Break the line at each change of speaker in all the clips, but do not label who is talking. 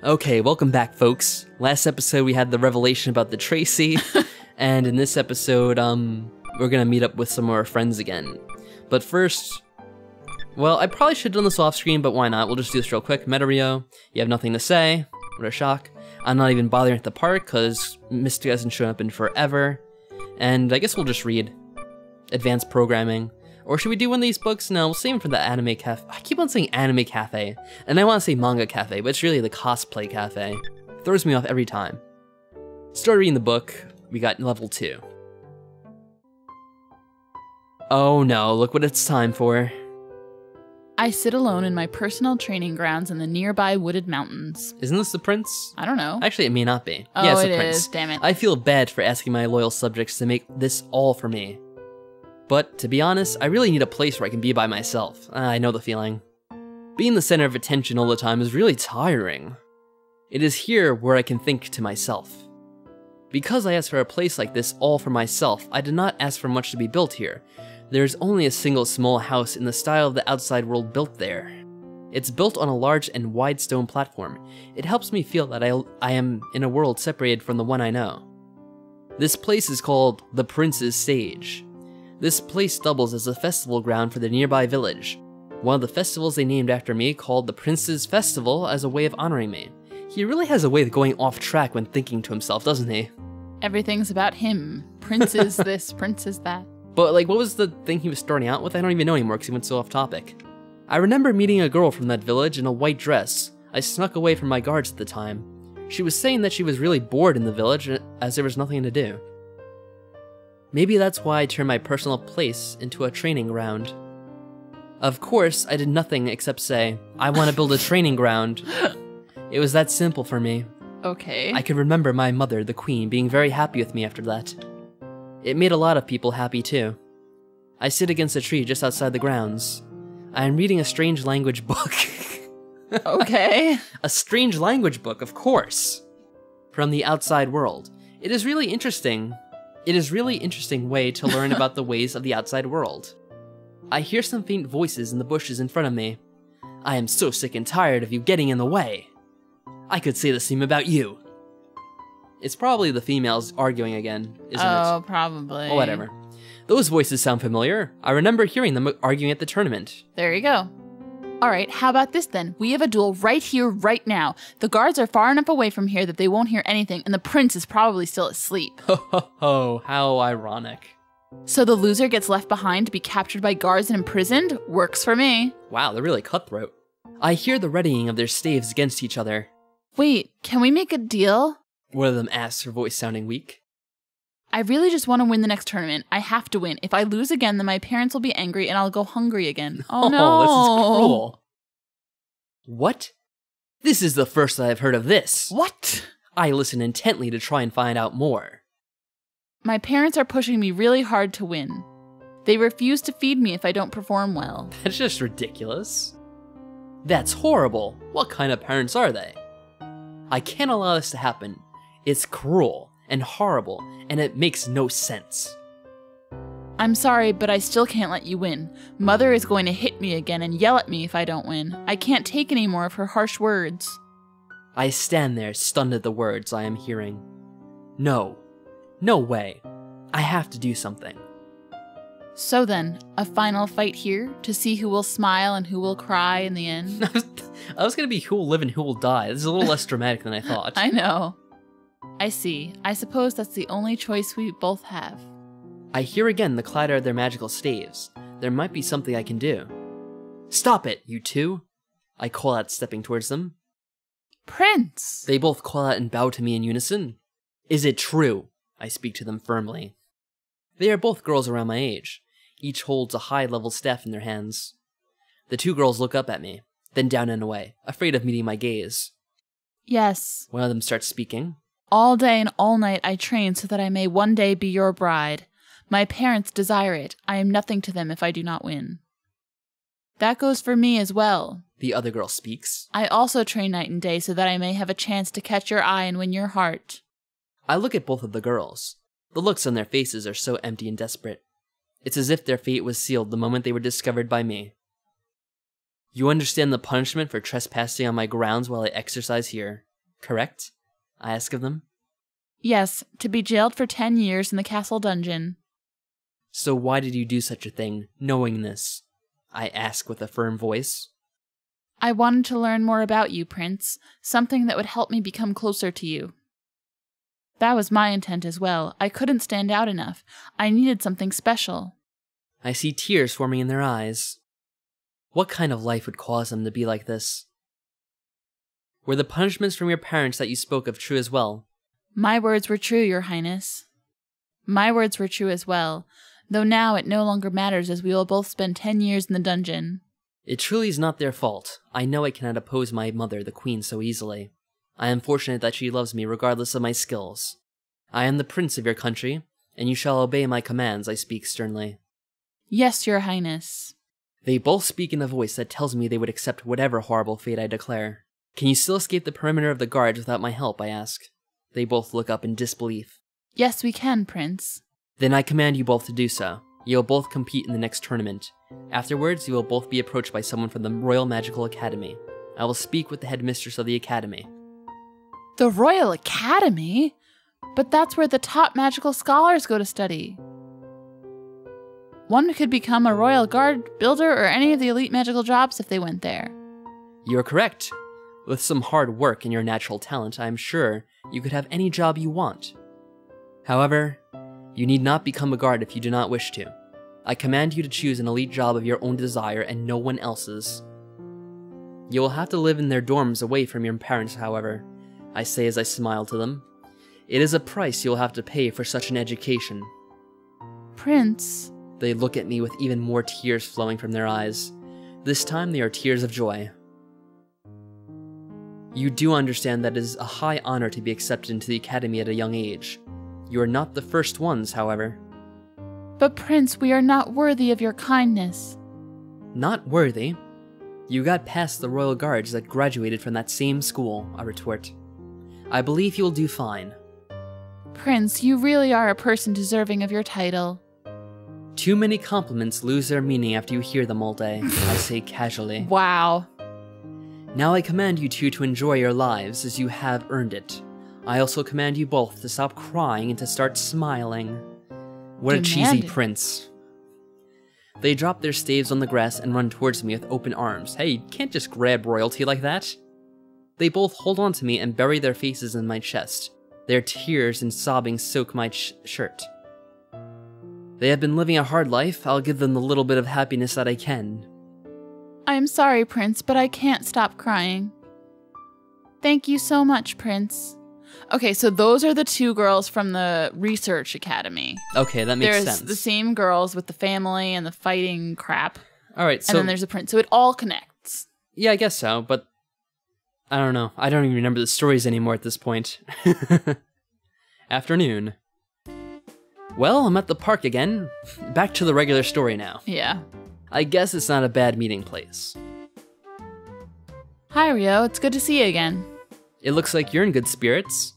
Okay, welcome back, folks. Last episode we had the revelation about the Tracy, and in this episode, we're gonna meet up with some of our friends again. But first, well, I probably should have done this off screen, but why not? We'll just do this real quick. Metario, you have nothing to say. What a shock. I'm not even bothering at the park, because Mystic hasn't shown up in forever. And I guess we'll just read Advanced Programming. Or should we do one of these books? No, we'll save them for the Anime Cafe. I keep on saying Anime Cafe, and I want to say Manga Cafe, but it's really the Cosplay Cafe. It throws me off every time. Start reading the book. We got level 2. Oh no, look what it's time for.
I sit alone in my personal training grounds in the nearby wooded mountains.
Isn't this the prince?
I don't know.
Actually, it may not be.
Oh,
yeah, it's the
it
prince.
is. Damn it.
I feel bad for asking my loyal subjects to make this all for me. But, to be honest, I really need a place where I can be by myself. I know the feeling. Being the center of attention all the time is really tiring. It is here where I can think to myself. Because I asked for a place like this all for myself, I did not ask for much to be built here. There is only a single small house in the style of the outside world built there. It's built on a large and wide stone platform. It helps me feel that I am in a world separated from the one I know. This place is called the Prince's Stage. This place doubles as a festival ground for the nearby village. One of the festivals they named after me called the Prince's Festival as a way of honoring me. He really has a way of going off track when thinking to himself, doesn't he?
Everything's about him. Prince is this, prince is that.
But like, what was the thing he was starting out with? I don't even know anymore because he went so off topic. I remember meeting a girl from that village in a white dress. I snuck away from my guards at the time. She was saying that she was really bored in the village as there was nothing to do. Maybe that's why I turned my personal place into a training ground. Of course, I did nothing except say, I want to build a training ground. It was that simple for me.
Okay.
I could remember my mother, the queen, being very happy with me after that. It made a lot of people happy too. I sit against a tree just outside the grounds. I am reading a strange language book.
Okay.
A strange language book, of course. From the outside world. It is really interesting. It is really interesting way to learn about the ways of the outside world. I hear some faint voices in the bushes in front of me. I am so sick and tired of you getting in the way. I could say the same about you. It's probably the females arguing again, isn't it?
Oh, probably.
Well, whatever. Those voices sound familiar. I remember hearing them arguing at the tournament.
There you go. Alright, how about this then? We have a duel right here, right now. The guards are far enough away from here that they won't hear anything, and the prince is probably still asleep.
Ho ho ho, how ironic.
So the loser gets left behind to be captured by guards and imprisoned? Works for me.
Wow, they're really cutthroat. I hear the readying of their staves against each other.
Wait, can we make a deal?
One of them asks, her voice sounding weak.
I really just want to win the next tournament. I have to win. If I lose again, then my parents will be angry and I'll go hungry again. Oh no.
This is cruel. What? This is the first that I've heard of this.
What?
I listen intently to try and find out more.
My parents are pushing me really hard to win. They refuse to feed me if I don't perform well.
That's just ridiculous. That's horrible. What kind of parents are they? I can't allow this to happen. It's cruel and horrible, and it makes no sense.
I'm sorry, but I still can't let you win. Mother is going to hit me again and yell at me if I don't win. I can't take any more of her harsh words.
I stand there, stunned at the words I am hearing. No. No way. I have to do something.
So then, a final fight here to see who will smile and who will cry in the end?
I was gonna be who will live and who will die. This is a little less dramatic than I thought.
I know. I see. I suppose that's the only choice we both have.
I hear again the clatter of their magical staves. There might be something I can do. Stop it, you two! I call out, stepping towards them.
Prince!
They both call out and bow to me in unison. Is it true? I speak to them firmly. They are both girls around my age. Each holds a high-level staff in their hands. The two girls look up at me, then down and away, afraid of meeting my gaze.
Yes.
One of them starts speaking.
All day and all night I train so that I may one day be your bride. My parents desire it. I am nothing to them if I do not win. That goes for me as well.
The other girl speaks.
I also train night and day so that I may have a chance to catch your eye and win your heart.
I look at both of the girls. The looks on their faces are so empty and desperate. It's as if their fate was sealed the moment they were discovered by me. You understand the punishment for trespassing on my grounds while I exercise here? correct? I ask of them.
Yes, to be jailed for 10 years in the castle dungeon.
So why did you do such a thing, knowing this? I ask with a firm voice.
I wanted to learn more about you, Prince, something that would help me become closer to you. That was my intent as well. I couldn't stand out enough. I needed something special.
I see tears forming in their eyes. What kind of life would cause them to be like this? Were the punishments from your parents that you spoke of true as well?
My words were true, Your Highness. My words were true as well, though now it no longer matters as we will both spend 10 years in the dungeon.
It truly is not their fault. I know I cannot oppose my mother, the queen, so easily. I am fortunate that she loves me regardless of my skills. I am the prince of your country, and you shall obey my commands, I speak sternly.
Yes, Your Highness.
They both speak in a voice that tells me they would accept whatever horrible fate I declare. Can you still escape the perimeter of the guards without my help, I ask. They both look up in disbelief.
Yes, we can, Prince.
Then I command you both to do so. You will both compete in the next tournament. Afterwards, you will both be approached by someone from the Royal Magical Academy. I will speak with the headmistress of the academy.
The Royal Academy? But that's where the top magical scholars go to study. One could become a royal guard, builder, or any of the elite magical jobs if they went there.
You are correct. With some hard work and your natural talent, I am sure you could have any job you want. However, you need not become a guard if you do not wish to. I command you to choose an elite job of your own desire and no one else's. You will have to live in their dorms away from your parents, however, I say as I smile to them. It is a price you'll have to pay for such an education.
Prince.
They look at me with even more tears flowing from their eyes. This time they are tears of joy. You do understand that it is a high honor to be accepted into the academy at a young age. You are not the first ones, however.
But Prince, we are not worthy of your kindness.
Not worthy? You got past the royal guards that graduated from that same school, I retort. I believe you'll do fine.
Prince, you really are a person deserving of your title.
Too many compliments lose their meaning after you hear them all day, I say casually.
Wow.
Now I command you two to enjoy your lives as you have earned it. I also command you both to stop crying and to start smiling. What a cheesy prince. They drop their staves on the grass and run towards me with open arms. Hey, you can't just grab royalty like that. They both hold on to me and bury their faces in my chest. Their tears and sobbing soak my shirt. They have been living a hard life. I'll give them the little bit of happiness that I can.
I am sorry, Prince, but I can't stop crying. Thank you so much, Prince. Okay, so those are the two girls from the research academy.
Okay, that makes sense.
There's the same girls with the family and the fighting crap.
All right, so...
And then there's a prince, so it all connects.
Yeah, I guess so, but... I don't know. I don't even remember the stories anymore at this point. Afternoon. Well, I'm at the park again. Back to the regular story now.
Yeah.
I guess it's not a bad meeting place.
Hi, Rio. It's good to see you again.
It looks like you're in good spirits.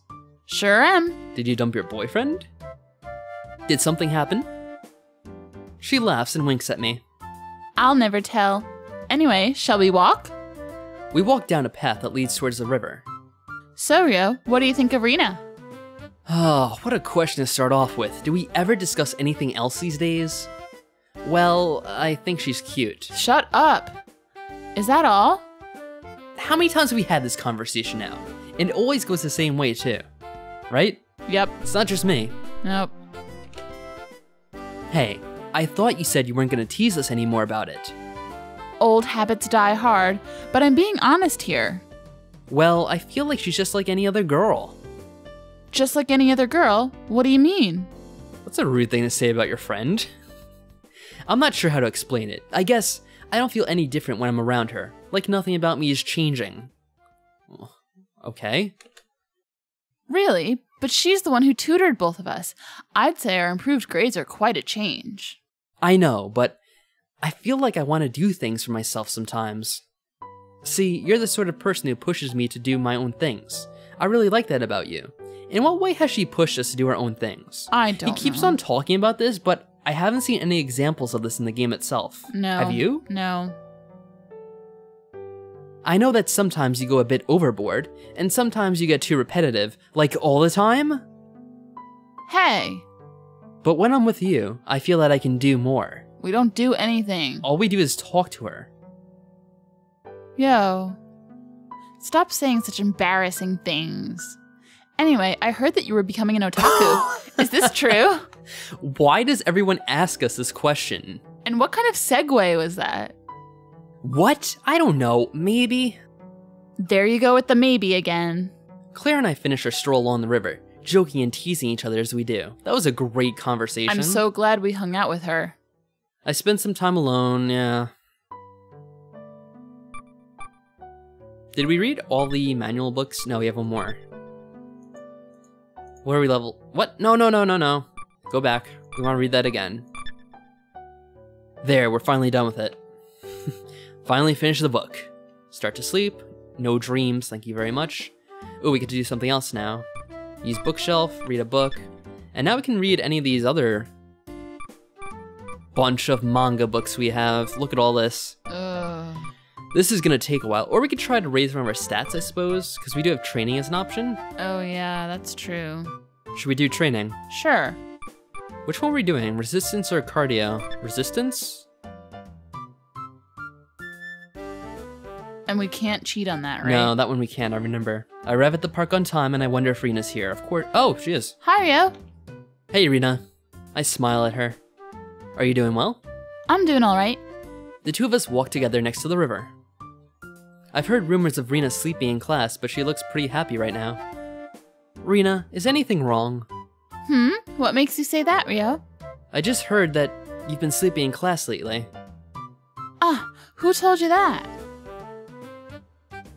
Sure am.
Did you dump your boyfriend? Did something happen? She laughs and winks at me.
I'll never tell. Anyway, shall we walk?
We walk down a path that leads towards the river.
So, Rio, what do you think of Rena?
Oh, what a question to start off with. Do we ever discuss anything else these days? Well, I think she's cute.
Shut up. Is that all?
How many times have we had this conversation now? And it always goes the same way, too. Right?
Yep.
It's not just me.
Nope.
Hey, I thought you said you weren't going to tease us anymore about it.
Old habits die hard, but I'm being honest here.
Well, I feel like she's just like any other girl.
Just like any other girl? What do you mean?
That's a rude thing to say about your friend. I'm not sure how to explain it. I guess I don't feel any different when I'm around her. Like nothing about me is changing. Okay.
Really? But she's the one who tutored both of us. I'd say our improved grades are quite a change.
I know, but I feel like I want to do things for myself sometimes. See, you're the sort of person who pushes me to do my own things. I really like that about you. In what way has she pushed us to do our own things?
I don't know.
He keeps on talking about this, but I haven't seen any examples of this in the game itself.
No.
Have you?
No.
I know that sometimes you go a bit overboard, and sometimes you get too repetitive, like all the time.
Hey!
But when I'm with you, I feel that I can do more.
We don't do anything.
All we do is talk to her.
Yo. Stop saying such embarrassing things. Anyway, I heard that you were becoming an otaku. Is this true?
Why does everyone ask us this question?
And what kind of segue was that?
What? I don't know. Maybe?
There you go with the maybe again.
Claire and I finished our stroll along the river, joking and teasing each other as we do. That was a great conversation.
I'm so glad we hung out with her.
I spent some time alone, yeah. Did we read all the manual books? No, we have one more. What are we level? What? No. Go back. We want to read that again. There, we're finally done with it. Finally finished the book. Start to sleep. No dreams, thank you very much. Oh, we get to do something else now. Use bookshelf, read a book. And now we can read any of these other bunch of manga books we have. Look at all this. This is gonna take a while. Or we could try to raise one of our stats, I suppose, because we do have training as an option.
Oh yeah, that's true.
Should we do training?
Sure.
Which one are we doing? Resistance or cardio? Resistance?
And we can't cheat on that, right?
No, that one we can't, I remember. I arrive at the park on time and I wonder if Rena's here. Of course. Oh, she is.
Hi, Rio.
Hey, Rena. I smile at her. Are you doing well?
I'm doing all right.
The two of us walk together next to the river. I've heard rumors of Rena sleeping in class, but she looks pretty happy right now. Rena, is anything wrong?
What makes you say that, Rio?
I just heard that you've been sleeping in class lately.
Ah, who told you that?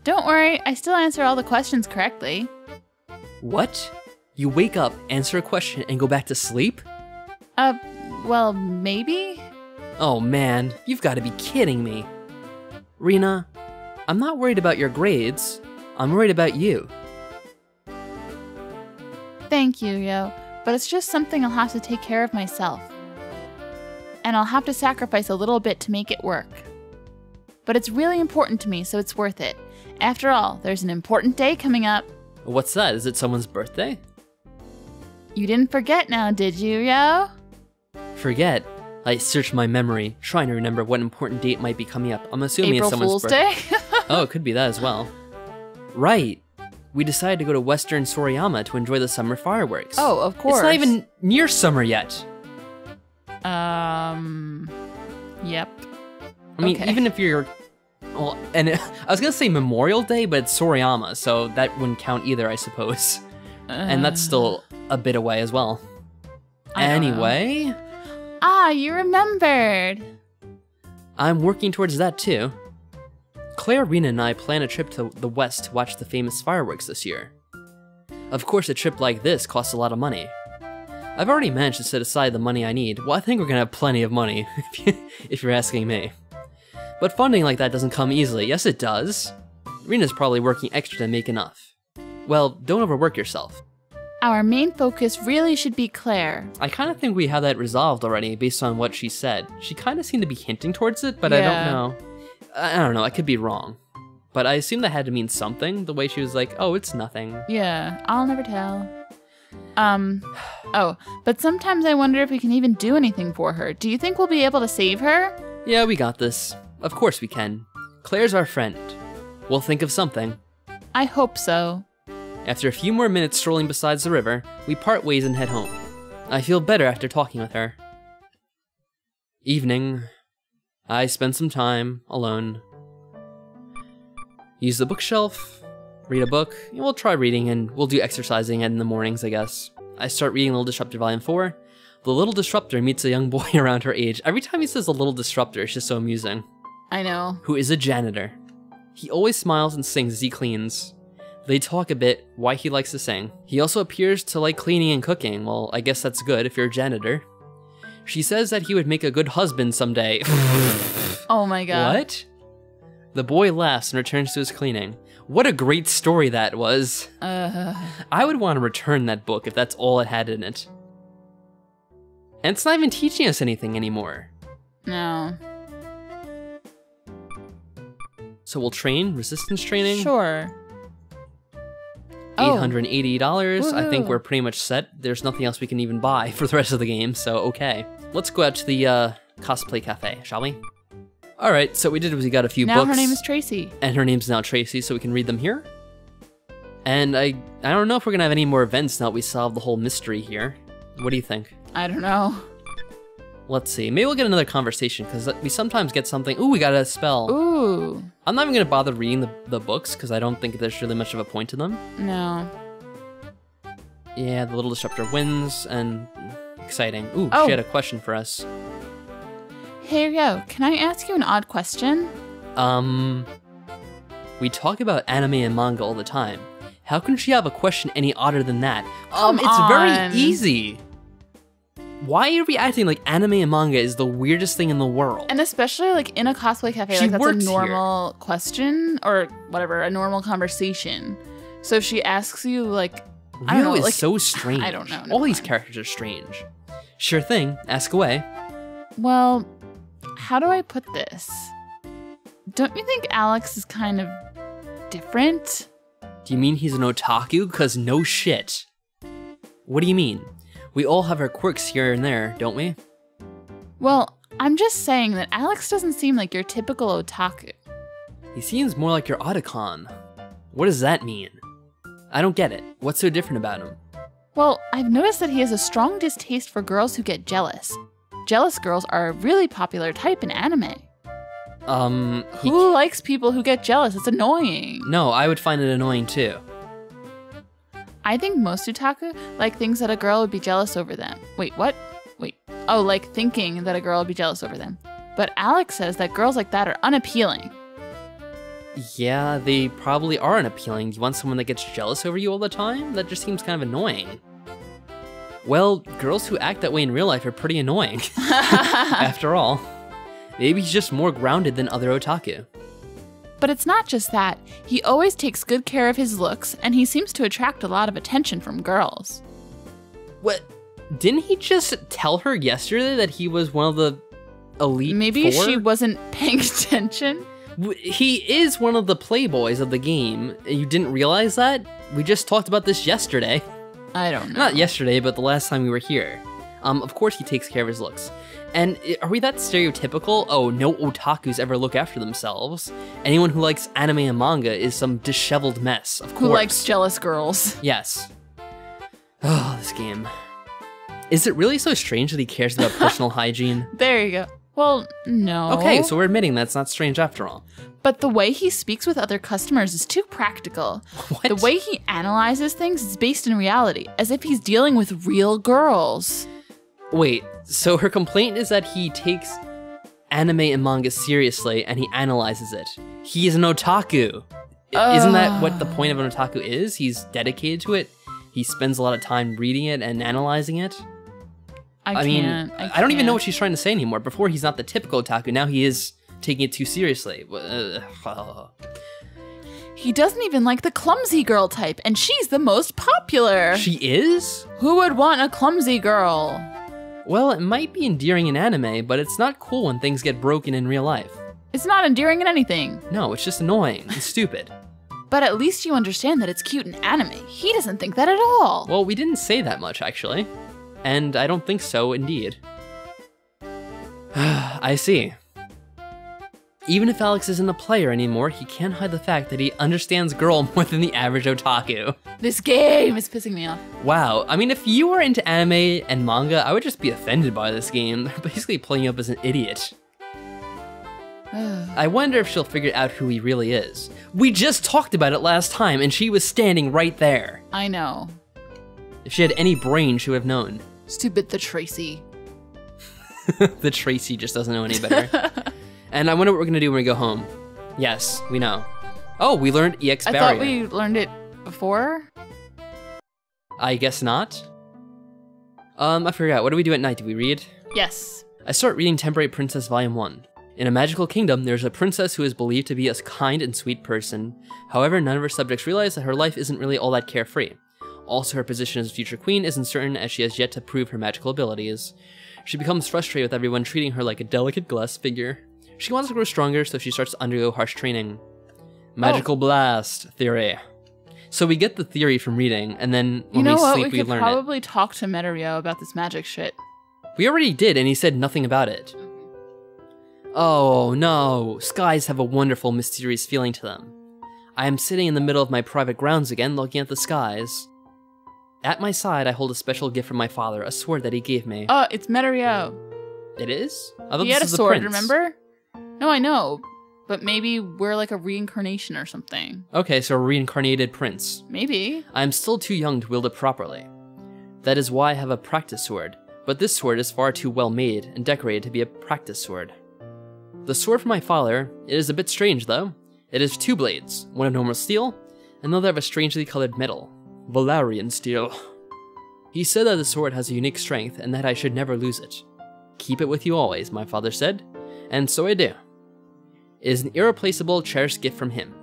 Don't worry, I still answer all the questions correctly.
What? You wake up, answer a question, and go back to sleep?
Well, maybe?
Oh man, you've got to be kidding me. Rena, I'm not worried about your grades. I'm worried about you.
Thank you, Rio, but it's just something I'll have to take care of myself. And I'll have to sacrifice a little bit to make it work. But it's really important to me, so it's worth it. After all, there's an important day coming up.
What's that? Is it someone's birthday?
You didn't forget now, did you, Rio?
Forget? I searched my memory, trying to remember what important date might be coming up. I'm assuming
April
it's someone's
Fool's
birthday.
Day?
Oh, it could be that as well. Right. We decided to go to Western Sorayama to enjoy the summer fireworks.
Oh, of course.
It's not even near summer yet.
Yep.
I mean,
Okay.
even if you're... Well, and I was gonna say Memorial Day, but it's Sorayama, so that wouldn't count either, I suppose. And that's still a bit away as well.
I don't know.
Anyway...
Ah, you remembered.
I'm working towards that too. Claire, Rena, and I plan a trip to the west to watch the famous fireworks this year. Of course, a trip like this costs a lot of money. I've already managed to set aside the money I need. Well, I think we're gonna have plenty of money, if you're asking me. But funding like that doesn't come easily. Yes, it does. Rena's probably working extra to make enough. Well, don't overwork yourself.
Our main focus really should be Claire.
I kind of think we have that resolved already based on what she said. She kind of seemed to be hinting towards it, but I don't know. I don't know, I could be wrong. But I assume that had to mean something, the way she was like, oh, it's nothing.
Yeah, I'll never tell. Oh, but sometimes I wonder if we can even do anything for her. Do you think we'll be able to save her?
Yeah, we got this. Of course we can. Claire's our friend. We'll think of something.
I hope so.
After a few more minutes strolling beside the river, we part ways and head home. I feel better after talking with her. Evening. I spend some time alone. Use the bookshelf, read a book. We'll try reading and we'll do exercising in the mornings, I guess. I start reading Little Disruptor Volume 4. The Little Disruptor meets a young boy around her age. Every time he says a Little Disruptor, it's just so amusing.
I know.
Who is a janitor. He always smiles and sings as he cleans. They talk a bit why he likes to sing. He also appears to like cleaning and cooking. Well, I guess that's good if you're a janitor. She says that he would make a good husband someday.
Oh my god.
What? The boy laughs and returns to his cleaning. What a great story that was. I would want to return that book if that's all it had in it. And it's not even teaching us anything anymore.
No.
So we'll train, resistance training.
Sure.
$880. I think
Woohoo.
we're pretty much set. There's nothing else we can even buy for the rest of the game, so okay. Let's go out to the Cosplay Cafe, shall we? All right, so what we did was we got a few
Now
books.
her name is Tracy.
And her name's now Tracy, so we can read them here. And I don't know if we're gonna have any more events now that we solved the whole mystery here. What do you think?
I don't know.
Let's see, maybe we'll get another conversation, because we sometimes get something. Ooh, we got a spell.
Ooh.
I'm not even gonna bother reading the books, because I don't think there's really much of a point to them.
No.
Yeah, the little disruptor wins, and exciting. Ooh,
Oh.
she had a question for us.
Hey, Rio, can I ask you an odd question?
We talk about anime and manga all the time. How can she have a question any odder than that?
Come
It's
on.
very easy. Why are we acting like anime and manga is the weirdest thing in the world?
And especially like in a cosplay cafe,
She
like that's a
works here.
normal question or whatever, a normal conversation. So if she asks you like, I don't
Rio
know,
is
like,
so strange.
I don't know,
All
never
these
mind.
characters are strange. Sure thing, ask away.
well, how do I put this? Don't you think Alex is kind of different?
Do you mean he's an otaku? Cause no shit. What do you mean? We all have our quirks here and there, don't we?
Well, I'm just saying that Alex doesn't seem like your typical otaku.
He seems more like your Otacon. What does that mean? I don't get it. What's so different about him?
Well, I've noticed that he has a strong distaste for girls who get jealous. Jealous girls are a really popular type in anime. Who likes people who get jealous? It's annoying.
No, I would find it annoying too.
I think most otaku like things that a girl would be jealous over them. Wait, what? Wait. Oh, like thinking that a girl would be jealous over them. But Alex says that girls like that are unappealing.
Yeah, they probably are unappealing. You want someone that gets jealous over you all the time? That just seems kind of annoying. Well, girls who act that way in real life are pretty annoying. After all. Maybe he's just more grounded than other otaku.
But it's not just that. He always takes good care of his looks, and he seems to attract a lot of attention from girls.
What? Didn't he just tell her yesterday that he was one of the elite
Maybe
four?
she wasn't paying attention.
He is one of the playboys of the game. You didn't realize that? We just talked about this yesterday.
I don't know.
Not yesterday, but the last time we were here. Of course he takes care of his looks. And are we that stereotypical? Oh, no otakus ever look after themselves. Anyone who likes anime and manga is some disheveled mess, of course.
Who likes jealous girls?
Yes. Oh, this game. Is it really so strange that he cares about personal hygiene?
There you go. Well, no.
Okay, so we're admitting that's not strange after all.
But the way he speaks with other customers is too practical.
What?
The way he analyzes things is based in reality, as if he's dealing with real girls.
Wait, so her complaint is that he takes anime and manga seriously and he analyzes it. He is an otaku. Isn't that what the point of an otaku is? He's dedicated to it. He spends a lot of time reading it and analyzing it. I don't even know what she's trying to say anymore. Before, he's not the typical otaku. Now he is taking it too seriously.
He doesn't even like the clumsy girl type, and she's the most popular.
She is?
Who would want a clumsy girl?
Well, it might be endearing in anime, but it's not cool when things get broken in real life.
It's not endearing in anything.
No, it's just annoying and stupid.
But at least you understand that it's cute in anime. He doesn't think that at all.
Well, we didn't say that much, actually. And I don't think so, indeed. I see. Even if Alex isn't a player anymore, he can't hide the fact that he understands girl more than the average otaku.
This game is pissing me off.
Wow, I mean, if you were into anime and manga, I would just be offended by this game. They're basically playing you up as an idiot. I wonder if she'll figure out who he really is. We just talked about it last time, and she was standing right there.
I know.
If she had any brain, she would have known.
Stupid the Tracy.
The Tracy just doesn't know any better. And I wonder what we're gonna do when we go home. Yes, we know. Oh, we learned EX barrier.
I thought we learned it before.
I guess not. I forgot. What do we do at night? Do we read?
Yes.
I start reading Temporary Princess Volume 1. In a magical kingdom, there's a princess who is believed to be a kind and sweet person. However, none of her subjects realize that her life isn't really all that carefree. Also, her position as future queen isn't certain, as she has yet to prove her magical abilities. She becomes frustrated with everyone treating her like a delicate glass figure. She wants to grow stronger, so she starts to undergo harsh training. Magical blast theory. So we get the theory from reading, and then when we sleep, we learn it.
We could probably talk to Meterio about this magic shit.
We already did, and he said nothing about it. Oh no, skies have a wonderful, mysterious feeling to them. I am sitting in the middle of my private grounds again, looking at the skies. At my side, I hold a special gift from my father, a sword that he gave me.
Oh, it's Meterio.
It is? I thought
he had
this
a
was
sword,
prince.
remember? No, I know. But maybe we're like a reincarnation or something.
Okay, so a reincarnated prince.
Maybe.
I am still too young to wield it properly. That is why I have a practice sword, but this sword is far too well made and decorated to be a practice sword. The sword from my father, it is a bit strange though. It has 2 blades, one of normal steel, and the other of a strangely colored metal, Valarian steel. He said that the sword has a unique strength and that I should never lose it. Keep it with you always, my father said, and so I do. It is an irreplaceable, cherished gift from him,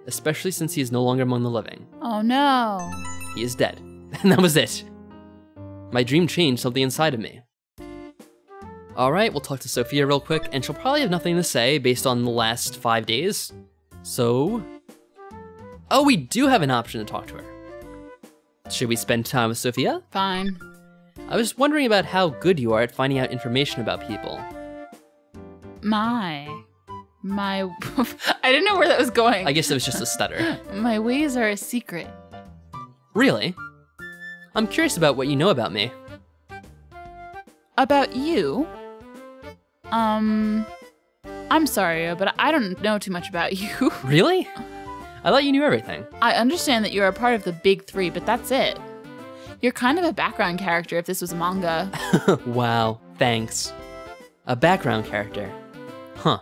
especially since he is no longer among the living.
Oh no.
He is dead, and that was it. My dream changed something inside of me. Alright, we'll talk to Sofia real quick, and she'll probably have nothing to say based on the last 5 days. So... Oh, we do have an option to talk to her. Should we spend time with Sofia?
Fine.
I was wondering about how good you are at finding out information about people.
My... I didn't know where that was going.
I guess it was just a stutter.
My ways are a secret.
Really? I'm curious about what you know about me.
About you? I'm sorry, but I don't know too much about you.
Really? I thought you knew everything.
I understand that you're a part of the big 3, but that's it. You're kind of a background character if this was a manga.
Wow, thanks. A background character. Huh.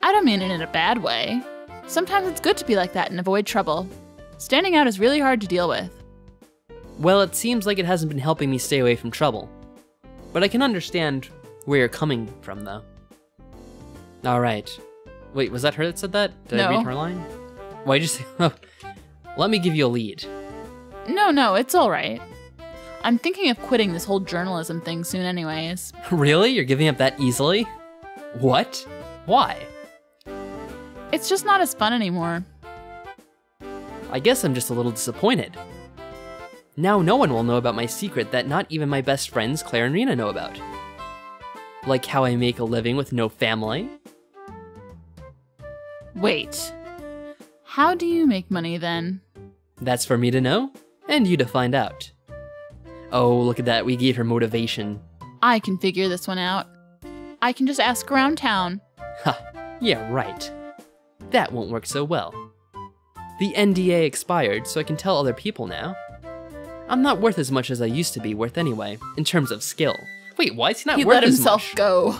I don't mean it in a bad way. Sometimes it's good to be like that and avoid trouble. Standing out is really hard to deal with.
Well, it seems like it hasn't been helping me stay away from trouble. But I can understand where you're coming from, though. Alright. Wait, was that her that said that? Did I read her line? Why'd you say... Oh. Let me give you a lead.
No, it's alright. I'm thinking of quitting this whole journalism thing soon anyways.
Really? You're giving up that easily? What? Why?
It's just not as fun anymore.
I guess I'm just a little disappointed. Now no one will know about my secret that not even my best friends Claire and Rena know about. Like how I make a living with no family.
Wait. How do you make money then?
That's for me to know, and you to find out. Oh, look at that, we gave her motivation.
I can figure this one out. I can just ask around town.
Ha, yeah, right. That won't work so well. The NDA expired, so I can tell other people now. I'm not worth as much as I used to be worth anyway, in terms of skill. Wait, why is he not worth as much?
He let himself go.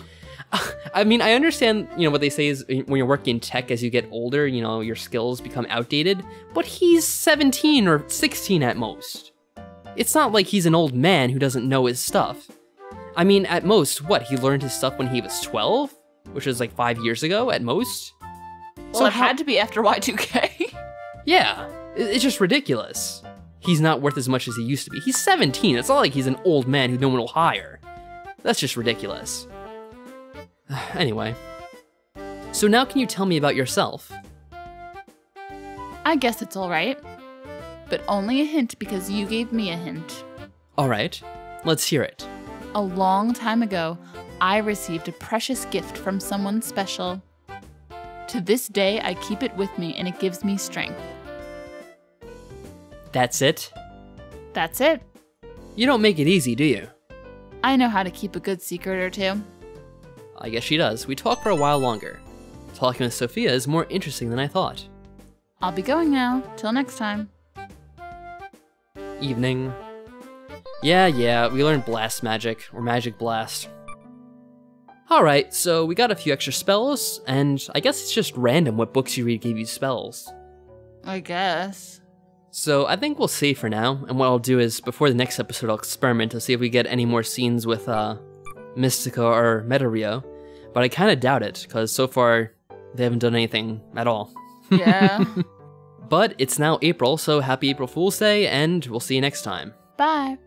I mean, I understand, what they say is when you're working in tech as you get older, your skills become outdated, but he's 17 or 16 at most. It's not like he's an old man who doesn't know his stuff. I mean, at most, he learned his stuff when he was 12? Which was like 5 years ago, at most?
Well, it had to be after Y2K.
Yeah, it's just ridiculous. He's not worth as much as he used to be. He's 17, it's not like he's an old man who no one will hire. That's just ridiculous. Anyway. So now can you tell me about yourself?
I guess it's alright. But only a hint because you gave me a hint.
Alright, let's hear it.
A long time ago, I received a precious gift from someone special. To this day, I keep it with me and it gives me strength.
That's it?
That's it.
You don't make it easy, do you?
I know how to keep a good secret or two.
I guess she does. We talk for a while longer. Talking with Sofia is more interesting than I thought.
I'll be going now. Till next time.
Evening. Yeah, we learned Blast Magic, or Magic Blast. Alright, so we got a few extra spells, and I guess it's just random what books you read give you spells.
I guess.
So I think we'll save for now, and what I'll do is, before the next episode, I'll experiment to see if we get any more scenes with Mystica or Meterio, but I kind of doubt it, because so far they haven't done anything at all.
Yeah.
But it's now April, so happy April Fool's Day, and we'll see you next time.
Bye.